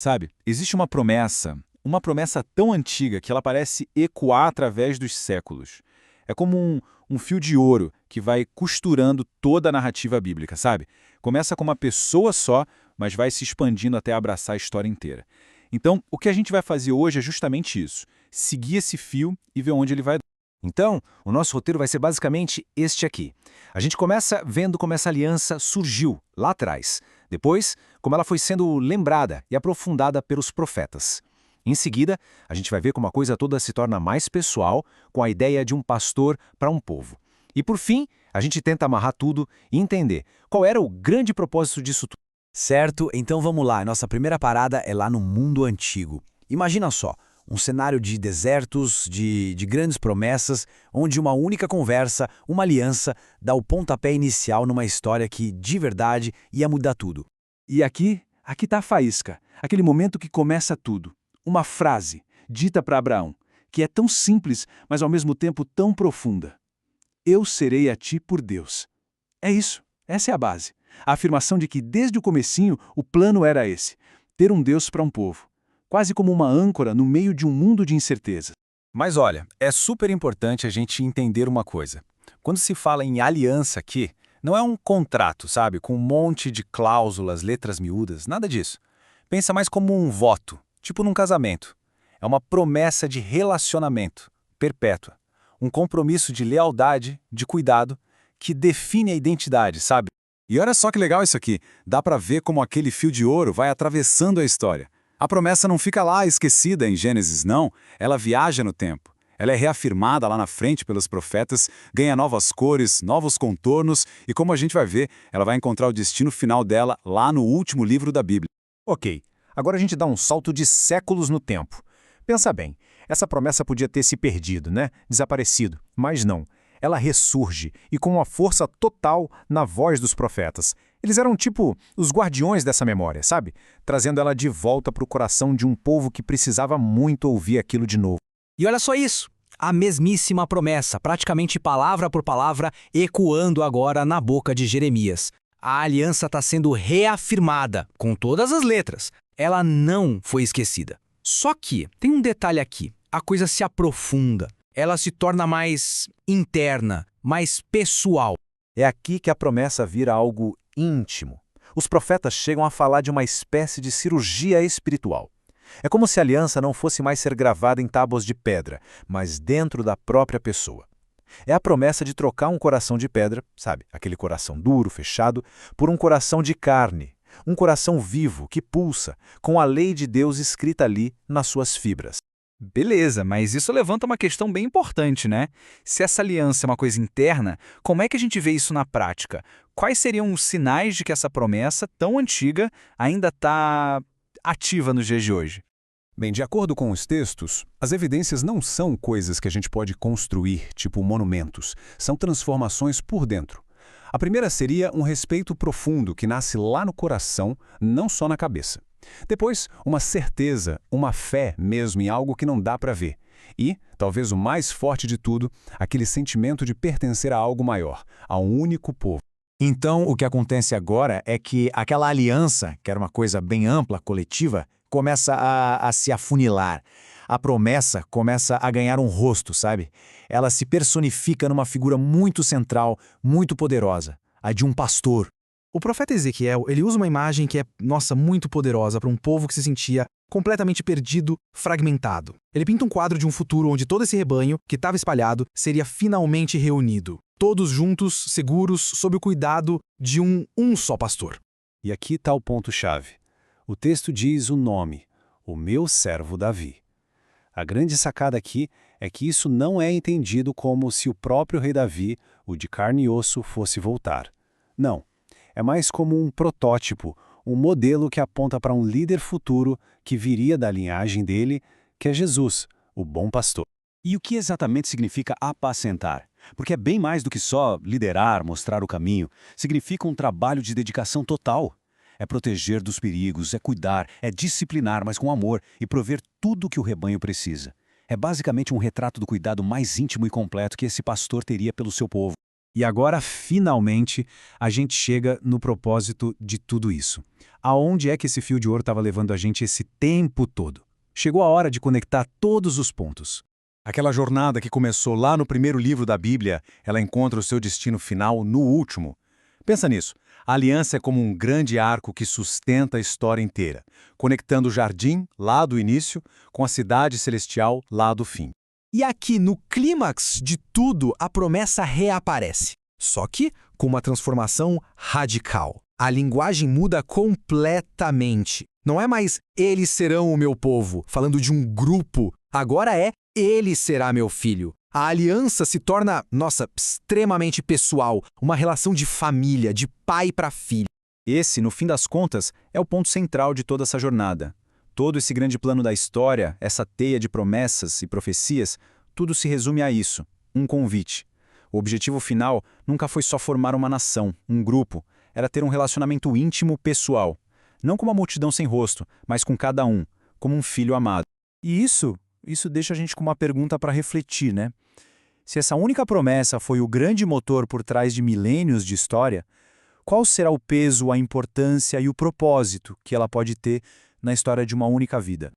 Sabe, existe uma promessa tão antiga que ela parece ecoar através dos séculos. É como um fio de ouro que vai costurando toda a narrativa bíblica, sabe? Começa com uma pessoa só, mas vai se expandindo até abraçar a história inteira. Então, o que a gente vai fazer hoje é justamente isso: seguir esse fio e ver onde ele vai. Então, o nosso roteiro vai ser basicamente este aqui. A gente começa vendo como essa aliança surgiu lá atrás. Depois, como ela foi sendo lembrada e aprofundada pelos profetas. Em seguida, a gente vai ver como a coisa toda se torna mais pessoal, com a ideia de um pastor para um povo. E por fim, a gente tenta amarrar tudo e entender qual era o grande propósito disso tudo. Certo, então vamos lá. Nossa primeira parada é lá no mundo antigo. Imagina só, um cenário de desertos, de grandes promessas, onde uma única conversa, uma aliança, dá o pontapé inicial numa história que, de verdade, ia mudar tudo. E aqui está a faísca, aquele momento que começa tudo. Uma frase, dita para Abraão, que é tão simples, mas ao mesmo tempo tão profunda. Eu serei a ti por Deus. É isso, essa é a base. A afirmação de que desde o comecinho o plano era esse: ter um Deus para um povo. Quase como uma âncora no meio de um mundo de incertezas. Mas olha, é super importante a gente entender uma coisa. Quando se fala em aliança aqui, não é um contrato, sabe, com um monte de cláusulas, letras miúdas, nada disso. Pensa mais como um voto, tipo num casamento. É uma promessa de relacionamento, perpétua. Um compromisso de lealdade, de cuidado, que define a identidade, sabe? E olha só que legal isso aqui. Dá para ver como aquele fio de ouro vai atravessando a história. A promessa não fica lá esquecida em Gênesis, não. Ela viaja no tempo. Ela é reafirmada lá na frente pelos profetas, ganha novas cores, novos contornos e, como a gente vai ver, ela vai encontrar o destino final dela lá no último livro da Bíblia. Ok, agora a gente dá um salto de séculos no tempo. Pensa bem, essa promessa podia ter se perdido, né? Desaparecido. Mas não. Ela ressurge, e com uma força total na voz dos profetas. Eles eram tipo os guardiões dessa memória, sabe? Trazendo ela de volta para o coração de um povo que precisava muito ouvir aquilo de novo. E olha só isso, a mesmíssima promessa, praticamente palavra por palavra, ecoando agora na boca de Jeremias. A aliança está sendo reafirmada, com todas as letras. Ela não foi esquecida. Só que tem um detalhe aqui, a coisa se aprofunda. Ela se torna mais interna, mais pessoal. É aqui que a promessa vira algo íntimo. Os profetas chegam a falar de uma espécie de cirurgia espiritual. É como se a aliança não fosse mais ser gravada em tábuas de pedra, mas dentro da própria pessoa. É a promessa de trocar um coração de pedra, sabe, aquele coração duro, fechado, por um coração de carne, um coração vivo, que pulsa, com a lei de Deus escrita ali nas suas fibras. Beleza, mas isso levanta uma questão bem importante, né? Se essa aliança é uma coisa interna, como é que a gente vê isso na prática? Quais seriam os sinais de que essa promessa tão antiga ainda está ativa nos dias de hoje? Bem, de acordo com os textos, as evidências não são coisas que a gente pode construir, tipo monumentos. São transformações por dentro. A primeira seria um respeito profundo que nasce lá no coração, não só na cabeça. Depois, uma certeza, uma fé mesmo em algo que não dá para ver. E, talvez o mais forte de tudo, aquele sentimento de pertencer a algo maior, a um único povo. Então, o que acontece agora é que aquela aliança, que era uma coisa bem ampla, coletiva, começa a se afunilar. A promessa começa a ganhar um rosto, sabe? Ela se personifica numa figura muito central, muito poderosa, a de um pastor. O profeta Ezequiel, ele usa uma imagem que é, nossa, muito poderosa para um povo que se sentia completamente perdido, fragmentado. Ele pinta um quadro de um futuro onde todo esse rebanho, que estava espalhado, seria finalmente reunido. Todos juntos, seguros, sob o cuidado de um só pastor. E aqui está o ponto-chave. O texto diz o nome, o meu servo Davi. A grande sacada aqui é que isso não é entendido como se o próprio rei Davi, o de carne e osso, fosse voltar. Não. É mais como um protótipo, um modelo que aponta para um líder futuro que viria da linhagem dele, que é Jesus, o bom pastor. E o que exatamente significa apacentar? Porque é bem mais do que só liderar, mostrar o caminho. Significa um trabalho de dedicação total. É proteger dos perigos, é cuidar, é disciplinar, mas com amor, e prover tudo o que o rebanho precisa. É basicamente um retrato do cuidado mais íntimo e completo que esse pastor teria pelo seu povo. E agora, finalmente, a gente chega no propósito de tudo isso. Aonde é que esse fio de ouro estava levando a gente esse tempo todo? Chegou a hora de conectar todos os pontos. Aquela jornada que começou lá no primeiro livro da Bíblia, ela encontra o seu destino final no último. Pensa nisso. A aliança é como um grande arco que sustenta a história inteira, conectando o jardim, lá do início, com a cidade celestial, lá do fim. E aqui, no clímax de tudo, a promessa reaparece. Só que com uma transformação radical. A linguagem muda completamente. Não é mais eles serão o meu povo, falando de um grupo. Agora é ele será meu filho. A aliança se torna, extremamente pessoal, uma relação de família, de pai para filho. Esse, no fim das contas, é o ponto central de toda essa jornada. Todo esse grande plano da história, essa teia de promessas e profecias, tudo se resume a isso, um convite. O objetivo final nunca foi só formar uma nação, um grupo, era ter um relacionamento íntimo, pessoal. Não com uma multidão sem rosto, mas com cada um, como um filho amado. E isso deixa a gente com uma pergunta para refletir, né? Se essa única promessa foi o grande motor por trás de milênios de história, qual será o peso, a importância e o propósito que ela pode ter na história de uma única vida?